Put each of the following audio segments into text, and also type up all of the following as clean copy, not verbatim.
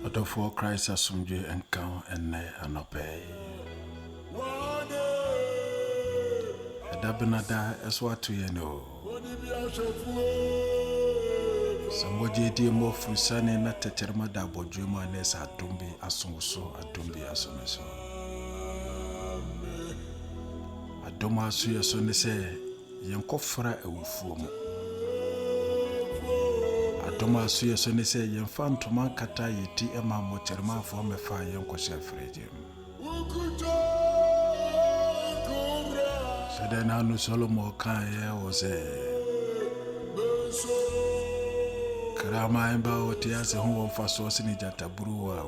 Adolfo Christ asumdwe enkan enne anope. Dabenada eswatu yeno. Samboje die mo fusane na teterma da bodwema ne sa adumbi asonso adumbi asomeso. Adoma asu yeso ne se yenkofra ewufuo mu. Adoma asu yeso ne se yemfa ntoma kata yeti ema mo terma afo mefa yenkoshe freje. Then I know Solomon can was a Krama and Baotias and who for sourcing it at Tabrua.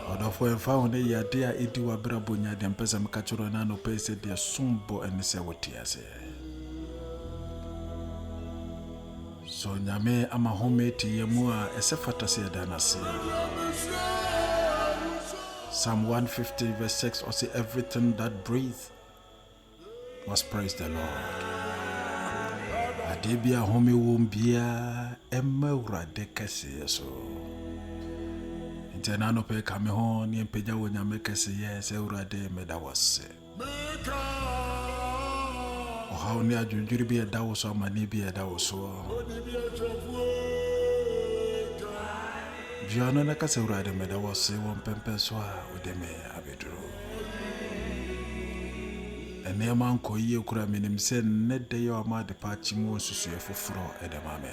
Although found a year, dear Idiwa Brabunya, then Pesam Cachuranano pays their sumbo and Sewatias. So Name ama homemade Yamua, a Sefatasi Danasi. Psalm 150 verse 6 or say everything that breathes must praise the Lord. Adebia homi wumbia emewra dekese so. Internano pe kame ho ni empeja wonya mekese yes eurade medawase. Oha oni adwundwiri bi edawo so amani bi edawo so. Viano na kase urade meda wase won pempe so a odeme abedro. Ene man ko yie kura minim se ne de yo ma de pa chimu susu efoforo edemame.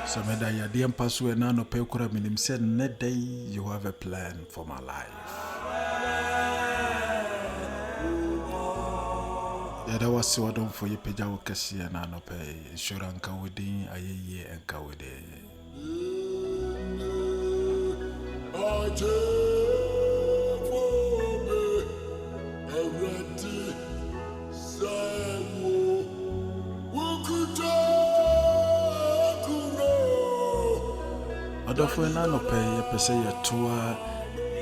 So meda ya de mpaso na no pe kura minim se ne de you have a plan for my life. Yada wasi wadon for you peja wakasi na no pe insurance wodi ayeye enka wodi. Adolfo na no pe yepese yetua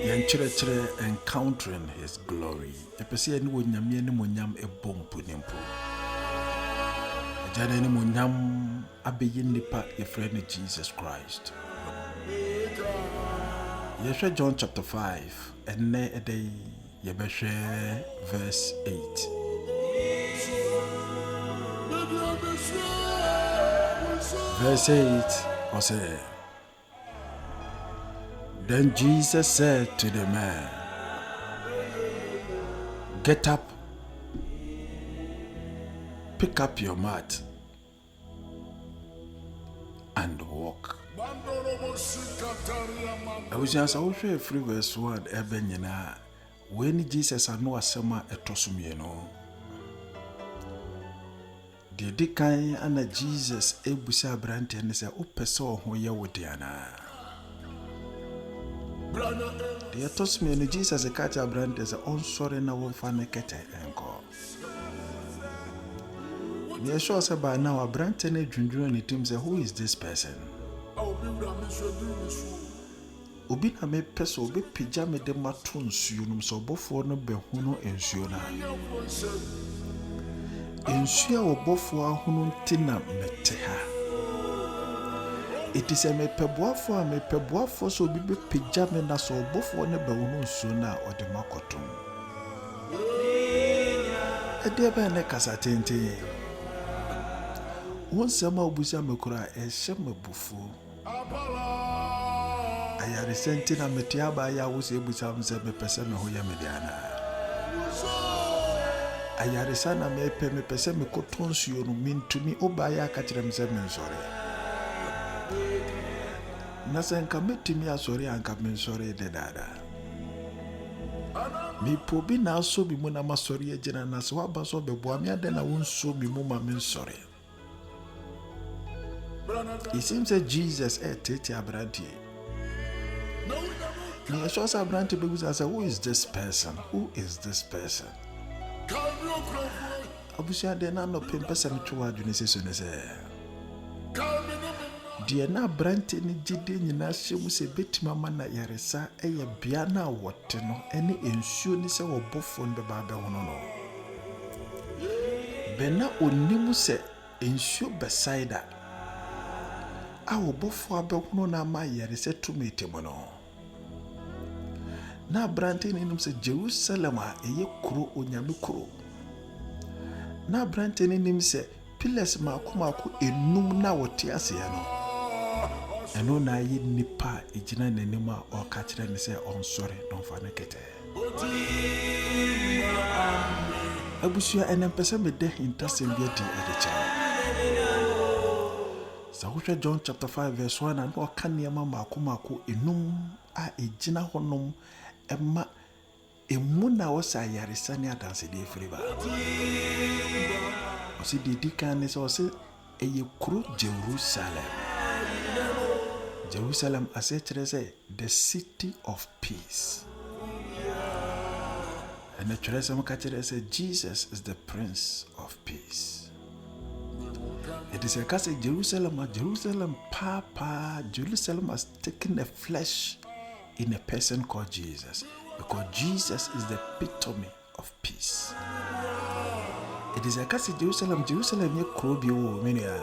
yenchire encountering his glory. Yepese ni wonyame ni monyam ebompu nimpo. Ajana ni monyam abeyi nipa yefre ni Jesus Christ. Yeshua John chapter 5 ene edey yebehwe verse 8. Verse 8 or say, then Jesus said to the man, get up, pick up your mat, and walk. I was just also free verse 1 ebenyina when Jesus anu asema etosum ye no. De dikan ana Jesus ebusa abrante ne se opese oho ye wodiana. The etosum ye no Jesus e kacha abrante se on sorry na wo fa nekete enko. Me sure say by now abrante na dwundwun ne tim say who is this person? Obi na me pese obi pija me de mato nsuo num so bofo no behuno ensuo na. Ensuo obofo ahunu ntina mete ha. It is a me peboafo so obi be pija me na so obofo no behuno nsuo na ode makoto. Ede ba na kasa tente. Won sama obusa mekura ehye mabufu. Ayare senti na metiaba ya wo se busa mse mepese me ho ya mediana. Ayare sana mepese me kotonsuo no mintumi obaya akachire mse mensore. Na senka metimi asore anka mensore de dada. Mi pobi na so bi mu na masore agina na so aba so beboa mi ade na wonso bi mu ma mensore. It seems that Jesus tete abrante. Me sure say abrante be say who is this person? Who is this person? Abusia de na no pempesa me twa adwene seso ne se. Die na abrante ni gide nyina hyemu se betima ma na yaresa eye bia na wote no ene ensuo ni se wo bofo ndo ba be hono no. Be na onimu se ensuo beside a obofo abɛhono na ma yare sɛ tumi temu no. Na abrante ne nim sɛ Jerusalem a ɛyɛ kuro onyame kuro. Na abrante ne nim sɛ pillars maako enum na wɔte aseɛ no. Ɛno na ayɛ nipa a ɛgyina n'anim a ɔka kyerɛ ne sɛ ɔnsɔre na ɔmfa ne kɛtɛ. Abusua ɛnɛ mpɛ sɛ mede hintasɛm bi adi ɛde kyerɛ. Sɛ wohwɛ John chapter 5 verse 1 na ɔka nneɛma maako enum a ɛgyina hɔnom ɛma emu na wɔsɛ ayaresa ne adansedeɛ firi ba. Ɔsɛ didi kan ne sɛ ɔsɛ ɛyɛ kuro Jerusalem. Jerusalem ase kyerɛ sɛ the city of peace. And the kyerɛ sɛ mka kyerɛ sɛ Jesus is the Prince of Peace. It is a case Jerusalem Papa Jerusalem has taken the flesh in a person called Jesus, because Jesus is the epitome of peace. It is a case Jerusalem ye krobi wo menia.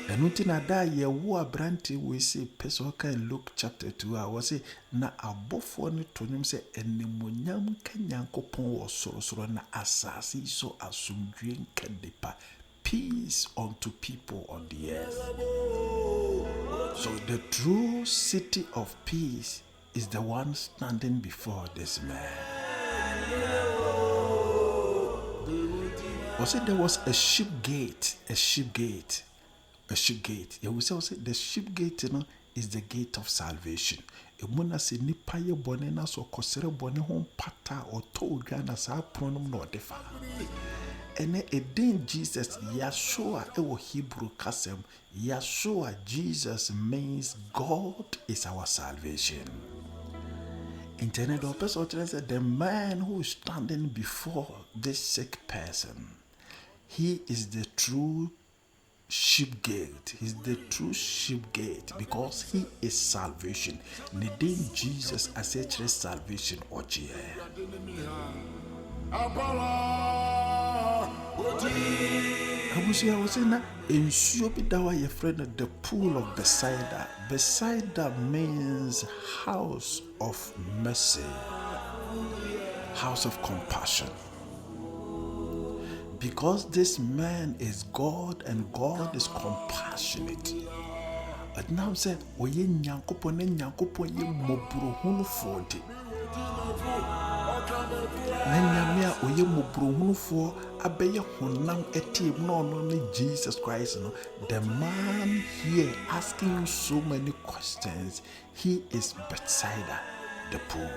Enuti na da ye wo abrante we say person kan Luke chapter 2 a was say na abofo ne tonum se enemonyam kan Nyankopɔn wo sorosoro na asase so asomdwe nkadepa. Peace unto people on the earth. So the true city of peace is the one standing before this man. Was it there was a sheep gate? You will say the sheep gate, is the gate of salvation. Emuna se nipa ye bone na so kosere bone ho pata or to Ghana sa pronom no defa. Ene edin Jesus Yeshua ewo Hebrew kasem. Yeshua Jesus means God is our salvation. Internet or person said the man who is standing before this sick person, he is the true sheep gate. He's the true sheep gate because he is salvation. Needing Jesus as a salvation or I was saying that in Shubidawa, your friend, the pool of Bethsaida. Bethsaida means house of mercy, house of compassion. Because this man is God and God is compassionate. But now say, Oye Nyankopon ye mobruhunu fodi. Nanyamia oye mobruhunu fo abeye honam etim no Jesus Christ no. The man here asking you so many questions, he is Bethsaida, the pool.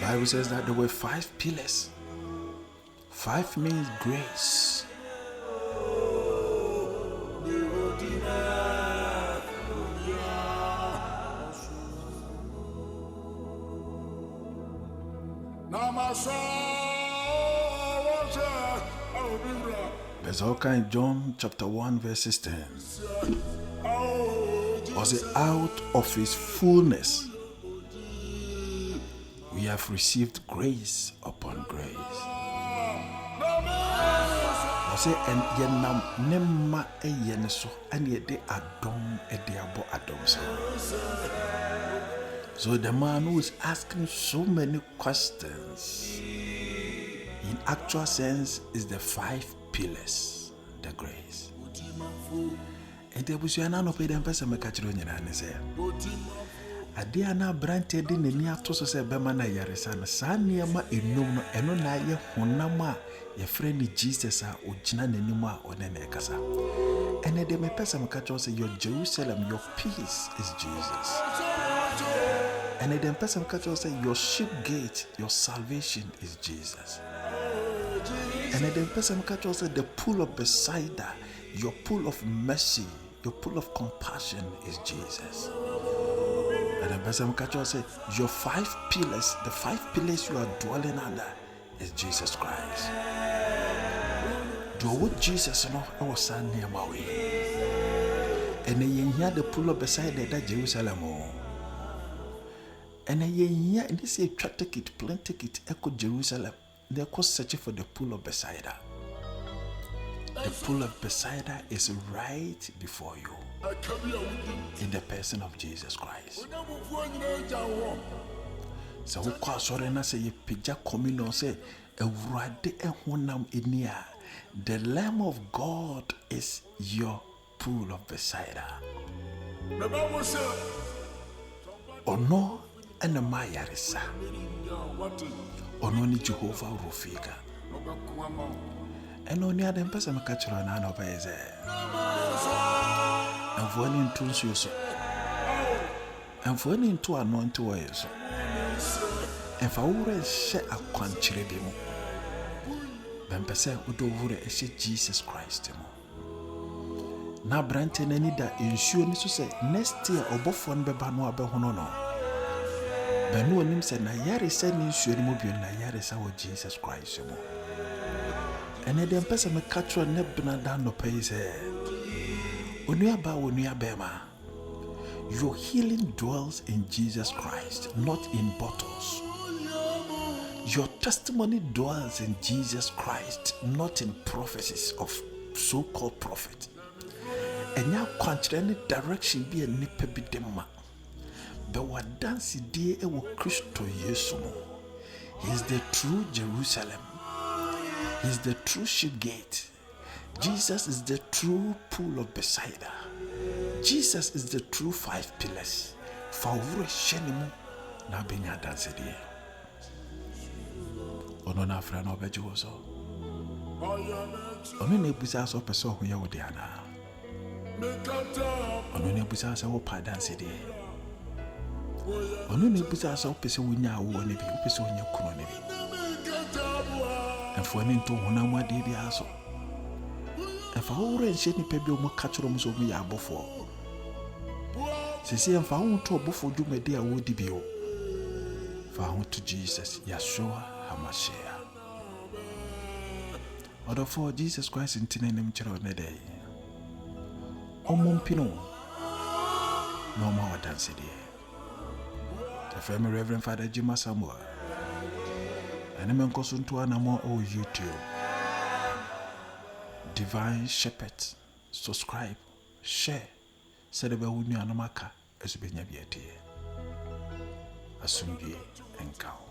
Bible says that there were 5 pillars. 5 means grace. There's all kind. John chapter 1 verses 10. Was it out of his fullness we have received grace upon grace. Was it and yenam nema eyeneso and ye de adom e de abo adom so. So the man who is asking so many questions, in actual sense, is the 5 pillars, the grace. And there was an no pay them person make a children and say, Adiana branted in the near to say Bemana Yarisana, Saniama inum no eno na ye honama, your friend Jesus are Ujina Nenuma or Nenekasa. And they may person catch say, your Jerusalem, your peace is Jesus. And then person catch say, your sheep gate, your salvation is Jesus. And then person catch say, the pool of Bethsaida, your pool of mercy, your pool of compassion is Jesus. And then person catch say, your 5 pillars, the 5 pillars you are dwelling under is Jesus Christ. Do what Jesus no I was saying near my way. And then you hear the pool of Bethsaida that Jerusalem. And and this is a ticket, plane ticket, echo Jerusalem. They go searching for the pool of Bethesda. The pool of Bethesda is right before you, in the person of Jesus Christ. So who calls Sorena say ye pija communion say a rade ehunam inia. The Lamb of God is your pool of Bethesda. Ono and the Mayarisa. Ono ni Jehovah Rufika. And only other person catch on an obeze. And for any into you so. And for any into anointed ways. And for all share a country bimo. Ben pese udo vure eshe Jesus Christ mo. Na brante na ni da ensure ni so say next year obofo no beba no abehono no. Ben no nim say na yare say ni ensure ni mo bi na yare say wo Jesus Christ mo. Ene dem pese me katro ne bna da no pay say. Onua ba onua bema. Your healing dwells in Jesus Christ, not in bottles. Your testimony dwells in Jesus Christ, not in prophecies of so-called prophet. And now contrary any direction be a nipa bi demma. But what dance die e wo Christo Yesu mo. He is the true Jerusalem. He is the true sheep gate. Jesus is the true pool of Bethesda. Jesus is the true 5 pillars. Favore shenimu na benya dance die. Ono na fra na obeji wo so. Ono na ebusa so pese ho ye wo de ana. Ono na ebusa so wo pa dance die. Ono na ebusa so pese wo nya wo ne bi, pese wo nya kuno ne bi. Enfo ni nto hona mu ade bi aso. Enfa wo re nche ni pe bi o mo katro mo so bi ya abofo. Sisi enfa wo to obofo dwumade a wo di bi o. Fa ho to Jesus Yeshua Hamashiach. Order for Jesus Christ in Tinanim Chero Nede. Omumpino. No more dance it. The family Reverend Father Jima Samuel. And I'm going to more on YouTube. Divine Shepherd. Subscribe. Share. Sedebe wuni anamaka. Esubenya bieti. Asumbi enkao.